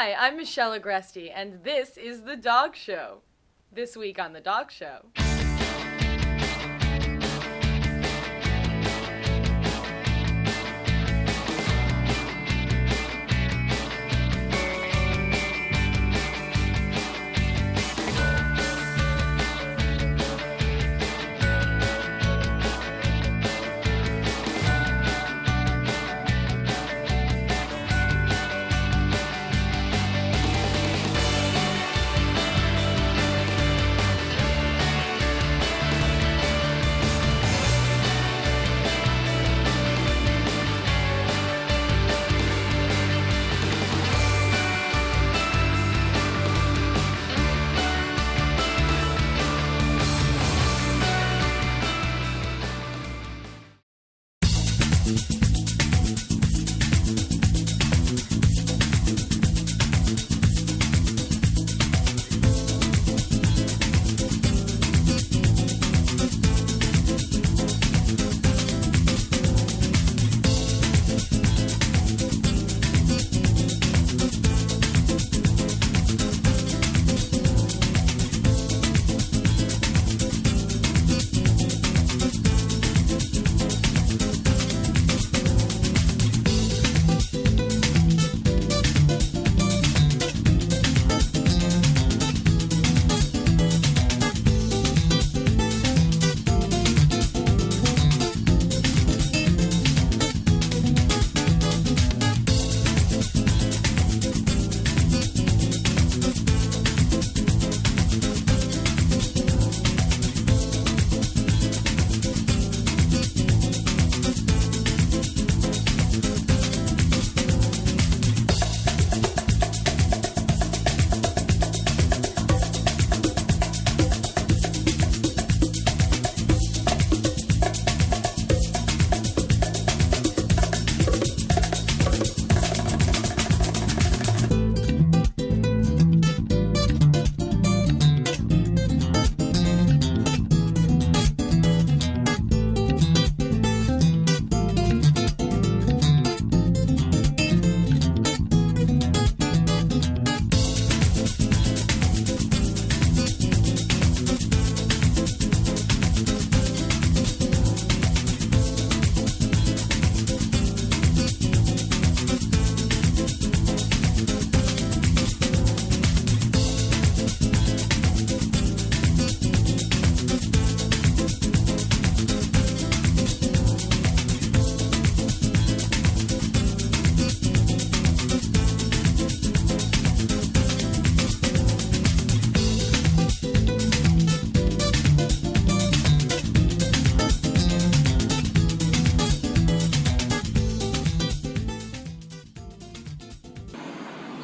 Hi, I'm Michelle Agresti, and this is The Dog Show. This week on The Dog Show.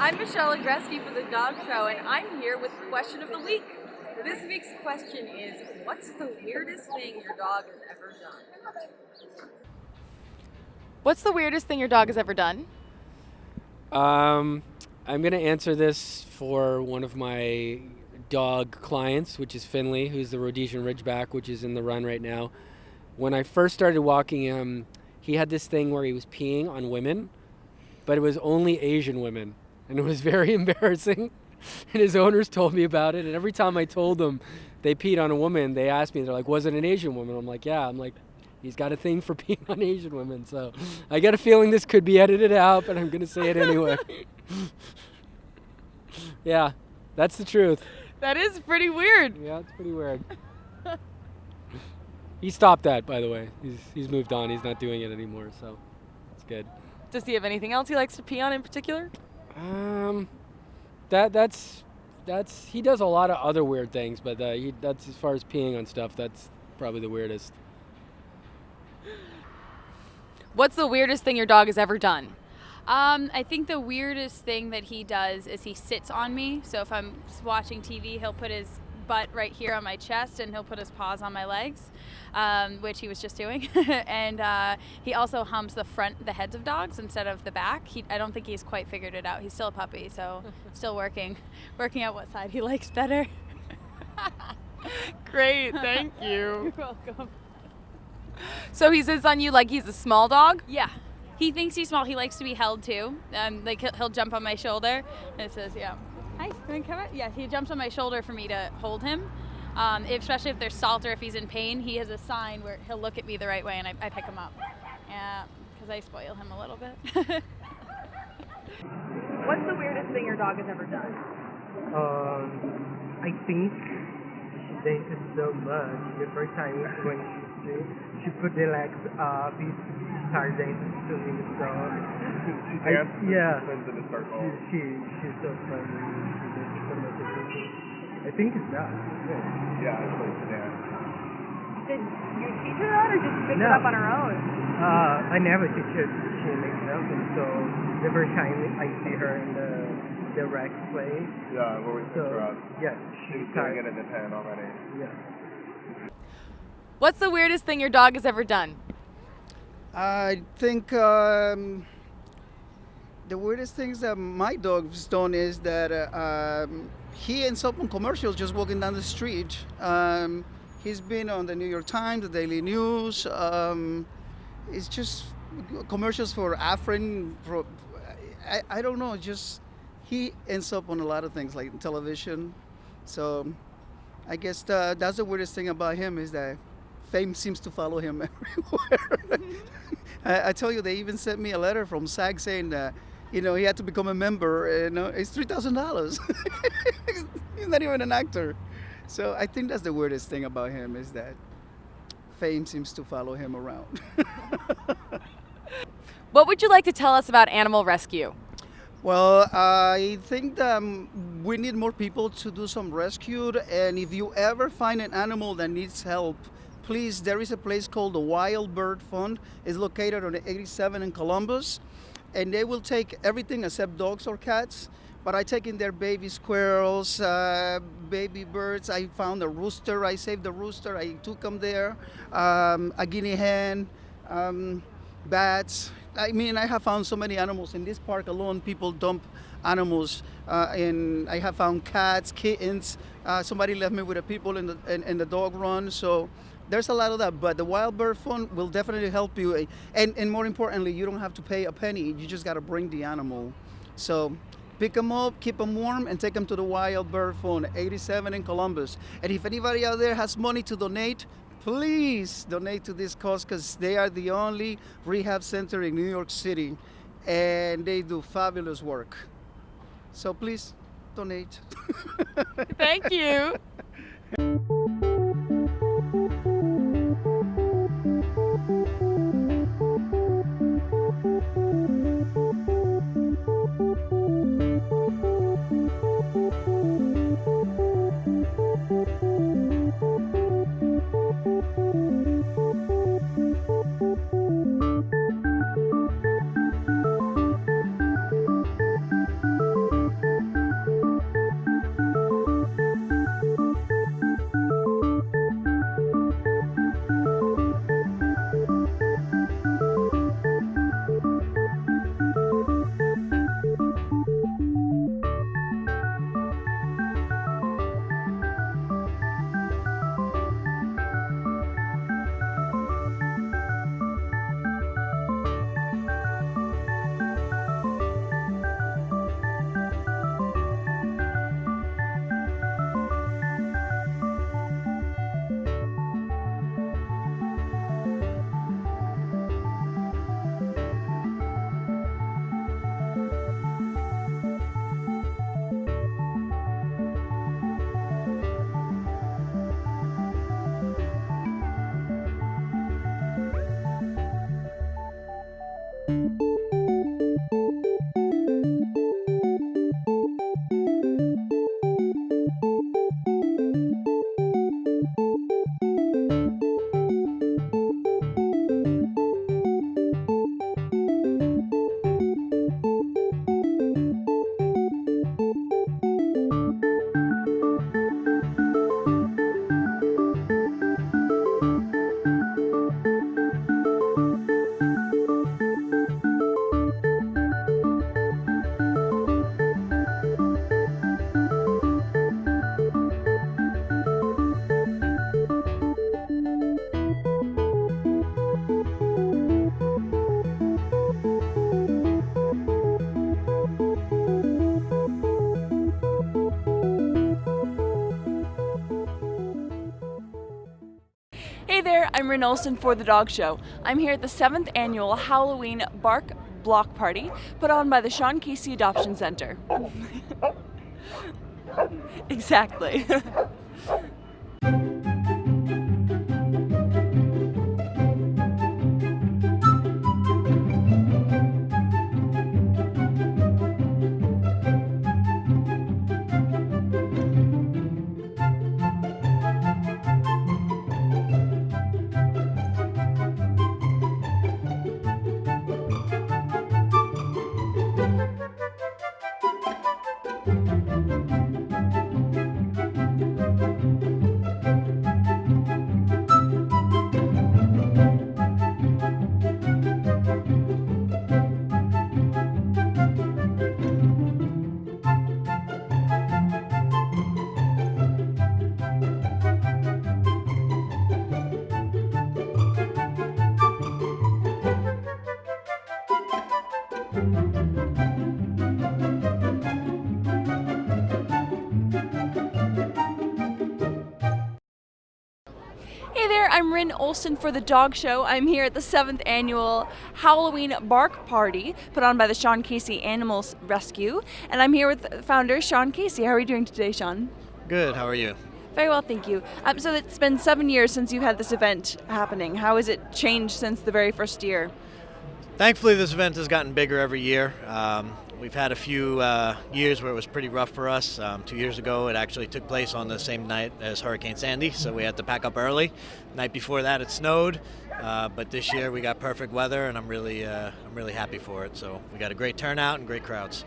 I'm Michelle Agresti for The Dog Show, and I'm here with Question of the Week. This week's question is, what's the weirdest thing your dog has ever done? What's the weirdest thing your dog has ever done? I'm going to answer this for one of my dog clients, which is Finley, who's the Rhodesian Ridgeback, which is in the run right now. When I first started walking him, he had this thing where he was peeing on women, but it was only Asian women. And it was very embarrassing. And his owners told me about it. And every time I told them they peed on a woman, they asked me, they're like, was it an Asian woman? I'm like, yeah. I'm like, he's got a thing for peeing on Asian women. So I got a feeling this could be edited out, but I'm going to say it anyway. Yeah, that's the truth. That is pretty weird. Yeah, it's pretty weird. He stopped that, by the way. He's moved on. He's not doing it anymore, so it's good. Does he have anything else he likes to pee on in particular? That's he does a lot of other weird things, but that's as far as peeing on stuff. That's probably the weirdest. What's the weirdest thing your dog has ever done? I think the weirdest thing that he does is he sits on me. So if I'm watching TV, he'll put his butt right here on my chest and he'll put his paws on my legs, which he was just doing. And he also humps the heads of dogs instead of the back. I don't think he's quite figured it out. He's still a puppy, so still working out what side he likes better. Great, thank you. You're welcome. So he sits on you like he's a small dog? Yeah. he thinks he's small. He likes to be held too. Like he'll jump on my shoulder, and it says, "Yeah, hi, you wanna come out?" Yeah, he jumps on my shoulder for me to hold him. Especially if there's salt or if he's in pain, he has a sign where he'll look at me the right way, and I pick him up. Yeah, because I spoil him a little bit. What's the weirdest thing your dog has ever done? I think she dances so much. The first time when she put the legs up, he started dancing to me. So She dances yeah, and spins in a circle. she's so funny. She dances so much. I think it's that. Yeah, it's like to dance. Did you teach her that, or did she pick it No. up on her own? I never teach her. She makes something. So the first time I see her in the rec play. Yeah, where we picked So her up. yeah, She she was doing started. it in the pen already. Yeah. What's the weirdest thing your dog has ever done? I think the weirdest things that my dog's done is that he ends up on commercials just walking down the street. He's been on the New York Times, the Daily News. It's just commercials for Afrin. I don't know. Just he ends up on a lot of things like television. So I guess that's the weirdest thing about him is that fame seems to follow him everywhere. I tell you, they even sent me a letter from SAG saying that, he had to become a member, and it's $3,000. He's not even an actor. So I think that's the weirdest thing about him is that fame seems to follow him around. What would you like to tell us about animal rescue? Well, I think that we need more people to do some rescue. And if you ever find an animal that needs help, please, there is a place called the Wild Bird Fund. It's located on 87 in Columbus. And they will take everything except dogs or cats. But I take in their baby squirrels, baby birds. I found a rooster. I saved the rooster. I took them there. A guinea hen, bats. I mean, I have found so many animals in this park alone. People dump animals, and I have found cats, kittens. Somebody left me with the people in the dog run. So there's a lot of that. But the Wild Bird Fund will definitely help you. And more importantly, you don't have to pay a penny. You just got to bring the animal. So pick them up, keep them warm, and take them to the Wild Bird Fund, 87 in Columbus. And if anybody out there has money to donate, please donate to this cause because they are the only rehab center in New York City, and they do fabulous work. So please donate. Thank you. I'm Rin Olson for The Dog Show. I'm here at the 7th annual Halloween Bark Block Party put on by the Sean Casey Adoption Center. Exactly. Hey there, I'm Rin Olson for The Dog Show. I'm here at the 7th annual Halloween Bark Party put on by the Sean Casey Animal Rescue. And I'm here with founder Sean Casey. How are you doing today, Sean? Good, how are you? Very well, thank you. So it's been 7 years since you've had this event happening. How has it changed since the very first year? Thankfully, this event has gotten bigger every year. We've had a few years where it was pretty rough for us. 2 years ago, it actually took place on the same night as Hurricane Sandy, so we had to pack up early. The night before that, it snowed, but this year we got perfect weather, and I'm really happy for it. So we got a great turnout and great crowds.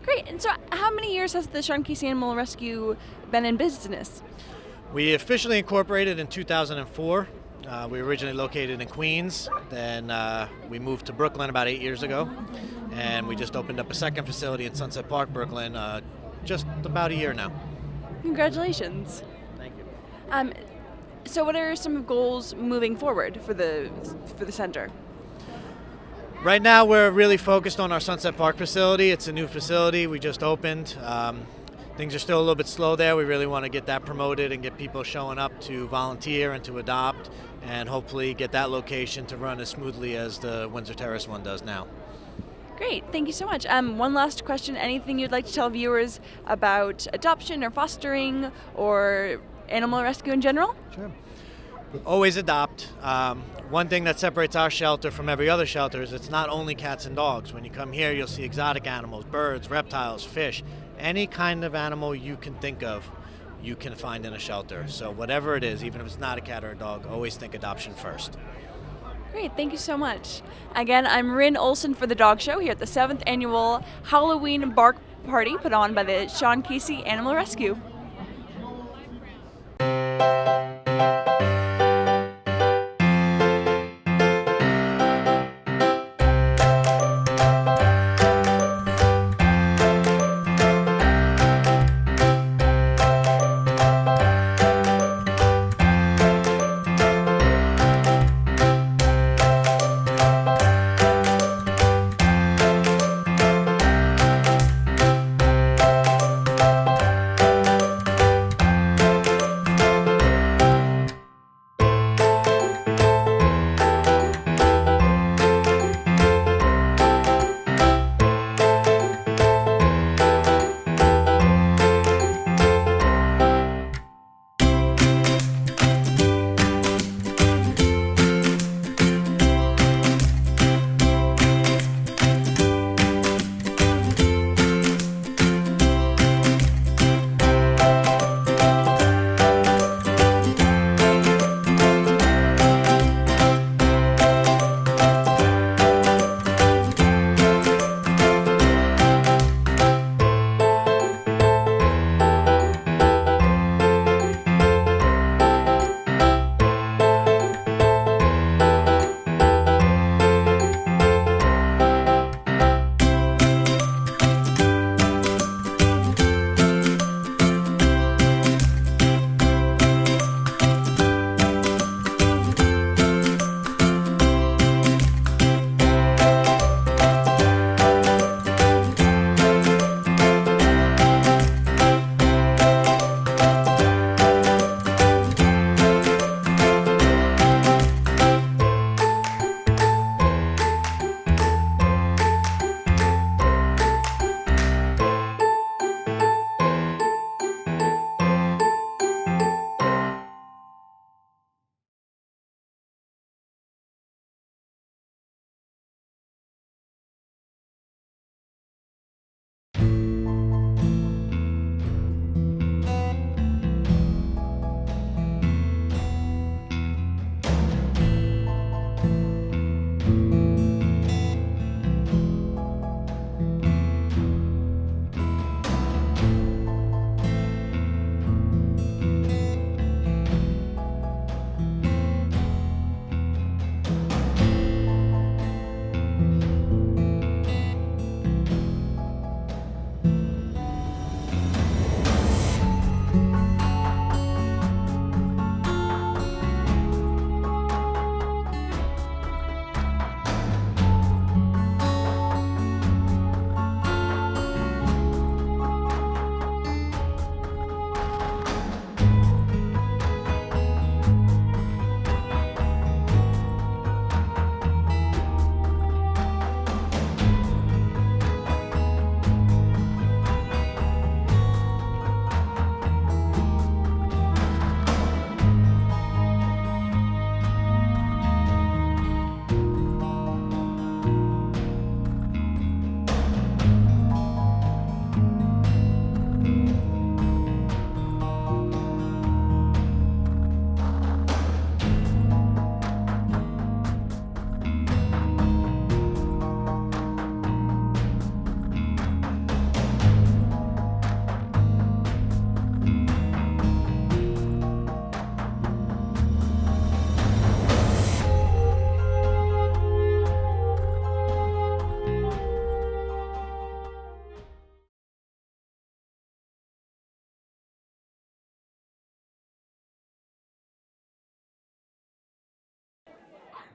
Great. And so how many years has the Sean Casey Animal Rescue been in business? We officially incorporated in 2004. We were originally located in Queens, then we moved to Brooklyn about 8 years ago, and we just opened up a second facility in Sunset Park, Brooklyn, just about a year now. Congratulations. Thank you. So what are some goals moving forward for the center? Right now we're really focused on our Sunset Park facility. It's a new facility we just opened. Things are still a little bit slow there. We really want to get that promoted and get people showing up to volunteer and to adopt, and hopefully get that location to run as smoothly as the Windsor Terrace one does now. Great, thank you so much. One last question. Anything you'd like to tell viewers about adoption or fostering or animal rescue in general? Sure. Always adopt. One thing that separates our shelter from every other shelter is it's not only cats and dogs. When you come here, you'll see exotic animals, birds, reptiles, fish. Any kind of animal you can think of, you can find in a shelter. So whatever it is, even if it's not a cat or a dog, always think adoption first. Great, thank you so much. Again, I'm Rin Olson for The Dog Show here at the 7th annual Halloween Bark Party put on by the Sean Casey Animal Rescue.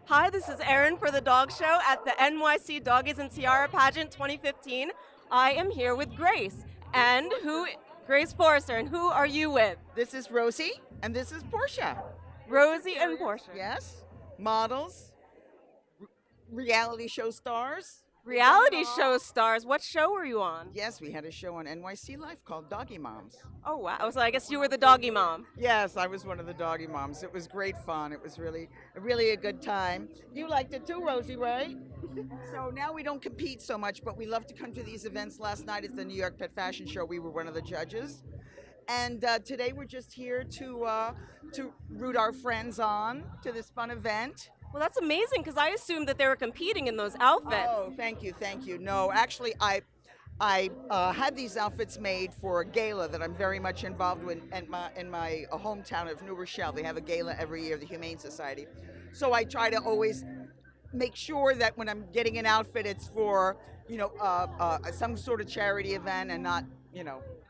Hi, this is Erin for the Dog Show at the NYC Doggies and Tiara Pageant 2015. I am here with Grace. Grace Forrester, and who are you with? This is Rosie, and this is Portia. Rosie and Portia. Yes, models, reality show stars. Reality show stars. What show were you on? Yes, we had a show on NYC Life called Doggy Moms. Oh, wow. So I guess you were the doggy mom. Yes, I was one of the doggy moms. It was great fun. It was really a good time. You liked it too, Rosie, right? So now we don't compete so much, but we love to come to these events. Last night at the New York Pet Fashion Show, we were one of the judges. And today we're just here to root our friends on to this fun event. Well, that's amazing because I assumed that they were competing in those outfits. Oh, thank you. No, actually, I had these outfits made for a gala that I'm very much involved with in my hometown of New Rochelle. They have a gala every year, the Humane Society. So I try to always make sure that when I'm getting an outfit, it's for some sort of charity event and not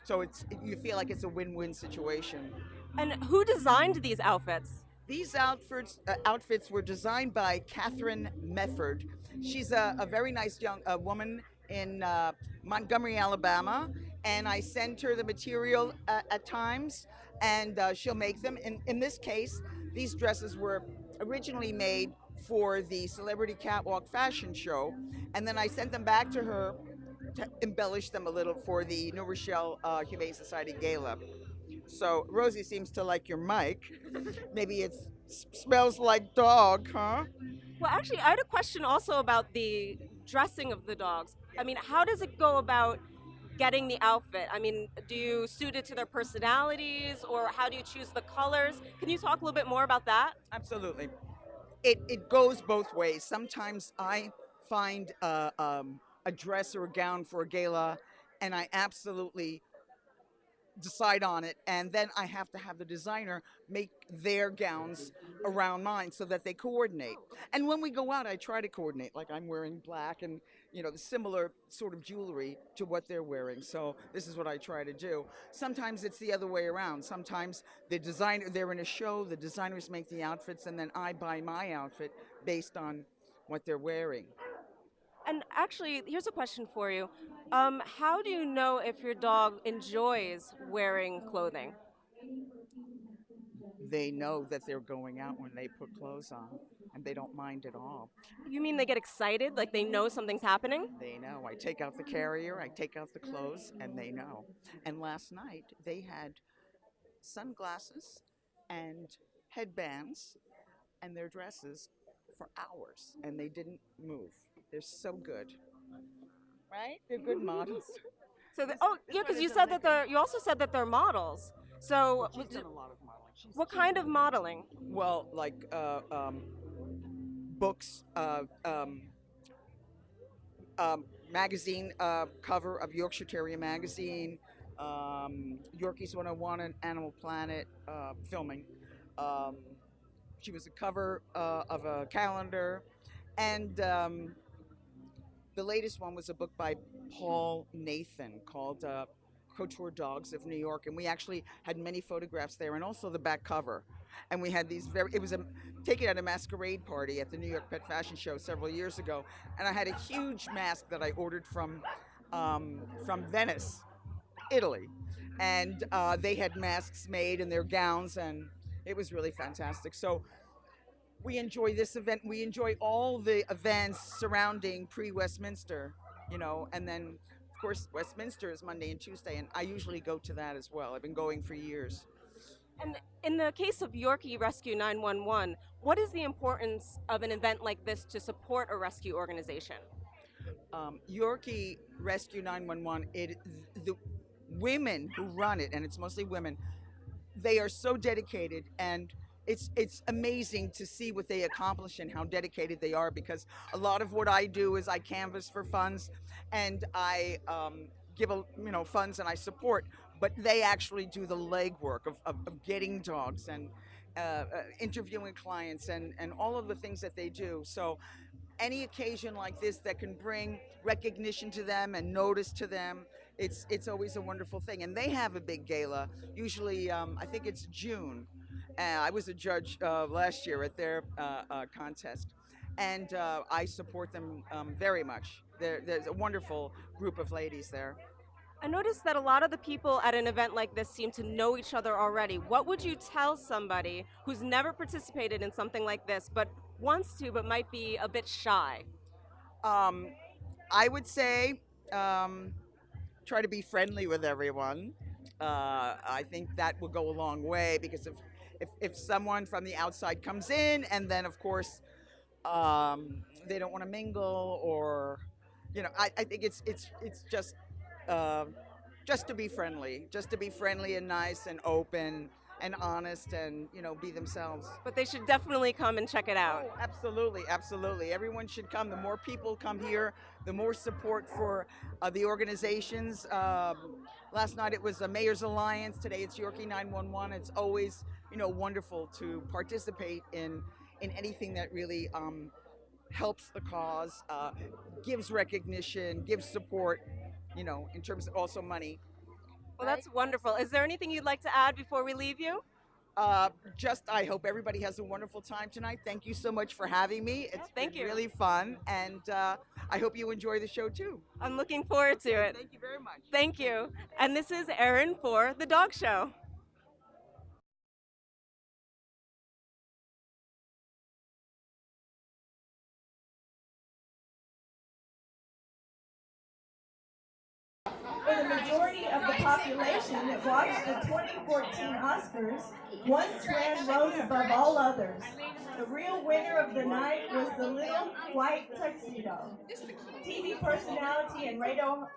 so you feel like it's a win-win situation. And who designed these outfits? These outfits were designed by Catherine Mefford. She's a very nice young woman in Montgomery, Alabama, and I send her the material at times, and she'll make them. In this case, these dresses were originally made for the Celebrity Catwalk Fashion Show, and then I sent them back to her to embellish them a little for the New Rochelle Humane Society Gala. So Rosie seems to like your mic. Maybe it smells like dog, huh? Well, actually, I had a question also about the dressing of the dogs. I mean, how does it go about getting the outfit? I mean, do you suit it to their personalities, or how do you choose the colors? Can you talk a little bit more about that? Absolutely. It goes both ways. Sometimes I find a dress or a gown for a gala, and I absolutely decide on it, and then I have to have the designer make their gowns around mine so that they coordinate. And when we go out, I try to coordinate, like I'm wearing black and the similar sort of jewelry to what they're wearing. So this is what I try to do. Sometimes it's the other way around. Sometimes they're in a show, the designers make the outfits, and then I buy my outfit based on what they're wearing. And actually, here's a question for you. How do you know if your dog enjoys wearing clothing? They know that they're going out when they put clothes on, and they don't mind at all. You mean they get excited, like they know something's happening? They know. I take out the carrier, I take out the clothes, and they know. And last night, they had sunglasses and headbands and their dresses for hours, and they didn't move. They're so good. Right? They're good models. So, because you said that you also said that they're models. So, She's done a lot of modeling. What kind of modeling? Well, like books, magazine cover of Yorkshire Terrier magazine, Yorkies 101 and Animal Planet filming. She was a cover of a calendar, and the latest one was a book by Paul Nathan called Couture Dogs of New York, and we actually had many photographs there, and also the back cover. And we had these it was taken at a masquerade party at the New York Pet Fashion Show several years ago, and I had a huge mask that I ordered from Venice, Italy, and they had masks made and their gowns, and it was really fantastic. So we enjoy this event. We enjoy all the events surrounding pre-Westminster, and then, of course, Westminster is Monday and Tuesday, and I usually go to that as well. I've been going for years. And in the case of Yorkie Rescue 911, what is the importance of an event like this to support a rescue organization? Yorkie Rescue 911, the women who run it, and it's mostly women, they are so dedicated, and it's amazing to see what they accomplish and how dedicated they are, because a lot of what I do is I canvass for funds, and I give funds and I support, but they actually do the legwork of getting dogs and interviewing clients and all of the things that they do. So any occasion like this that can bring recognition to them and notice to them, it's always a wonderful thing. And they have a big gala, usually I think it's June. I was a judge last year at their contest. and I support them very much. There's a wonderful group of ladies there. I noticed that a lot of the people at an event like this seem to know each other already. What would you tell somebody who's never participated in something like this, but wants to, but might be a bit shy? I would say try to be friendly with everyone. I think that will go a long way, because if someone from the outside comes in and then of course they don't want to mingle, or I think it's just to be friendly and nice and open and honest, and be themselves. But they should definitely come and check it out. Oh, absolutely. Everyone should come. The more people come here, the more support for the organizations. Last night it was the Mayor's Alliance. Today it's Yorkie 911. It's always, wonderful to participate in anything that really helps the cause, gives recognition, gives support, in terms of also money. Well, that's wonderful. Is there anything you'd like to add before we leave you? I hope everybody has a wonderful time tonight. Thank you so much for having me. It's been really fun, and I hope you enjoy the show too. I'm looking forward to it. Thank you very much. Thank you. And this is Erin for The Dog Show. For the majority of the population that watched the 2014 Oscars, one trend rose above all others. The real winner of the night was the Little White Tuxedo. TV personality and radio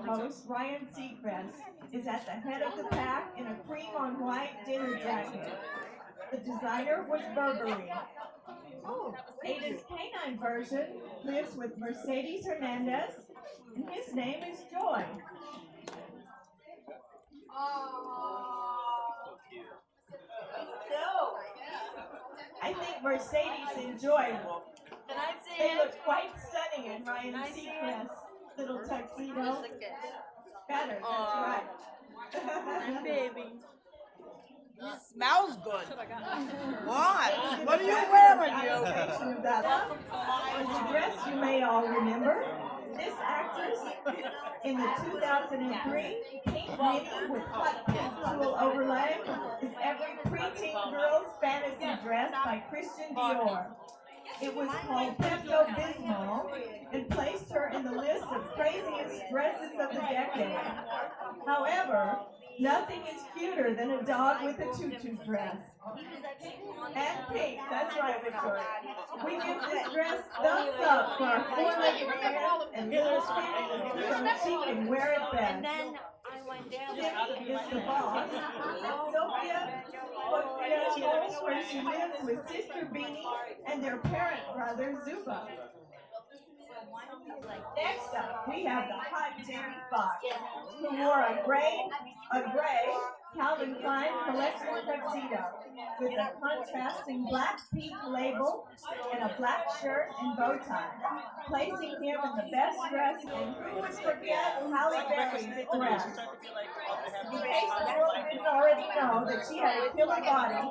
host Ryan Seacrest is at the head of the pack in a cream on white dinner jacket. The designer was Burberry. Ada's canine version lives with Mercedes Hernandez, and his name is Joy. I think Mercedes and Joy they look quite stunning in Ryan Seacrest's little tuxedo. Better, that's right. Baby. It smells good. What are you wearing, yo? The dress you may all remember. This actress in the 2003 Pink Lady with hot pink tulle overlay is every preteen girl's fantasy dress by Christian Dior. It was called Pepto-Bismol and placed her in the list of craziest dresses of the decade. However, nothing is cuter than a dog with a tutu dress. And pink, that's right, Victoria. We give this dress thumbs up for our four-legged friend and little skinny so she can wear it best. Cindy is the boss. Sophia Holmes, where she lives with Sister Beanie and their parent brother Zuba. Next up, we have the hot Jamie Foxx, who wore a gray Calvin Klein collection tuxedo with a contrasting black peak label and a black shirt and bow tie, placing him in the best dress. And who would forget Halle Berry's dress? In case the world didn't already know that she had a killer body,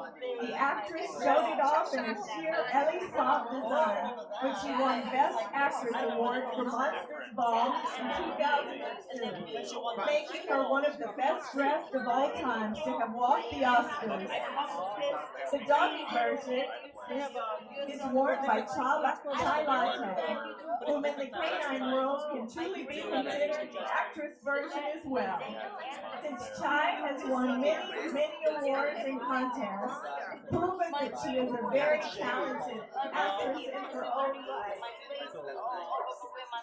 the actress showed it off in a sheer Ellie Soft design when she won Best Actress Award for Monsters Ball in 2002, making her one of the best dressed of all times to have walked the Oscars. The doggy version is worn by Chai Latte, whom in the canine world can truly be considered the actress version as well. Since Chai has won many awards and contests, proving that she is a very talented actress in her own right.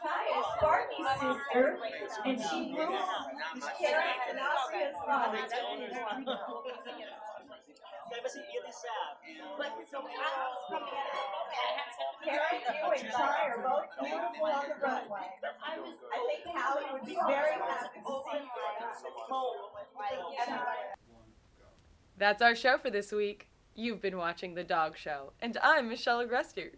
Chai is Sparky's sister, and she rules Karen and Austria's father. Karen, you and Chai are both beautiful on the runway. I think Hallie would be very happy to see you. That's our show for this week. You've been watching The Dog Show, and I'm Michelle Agreste.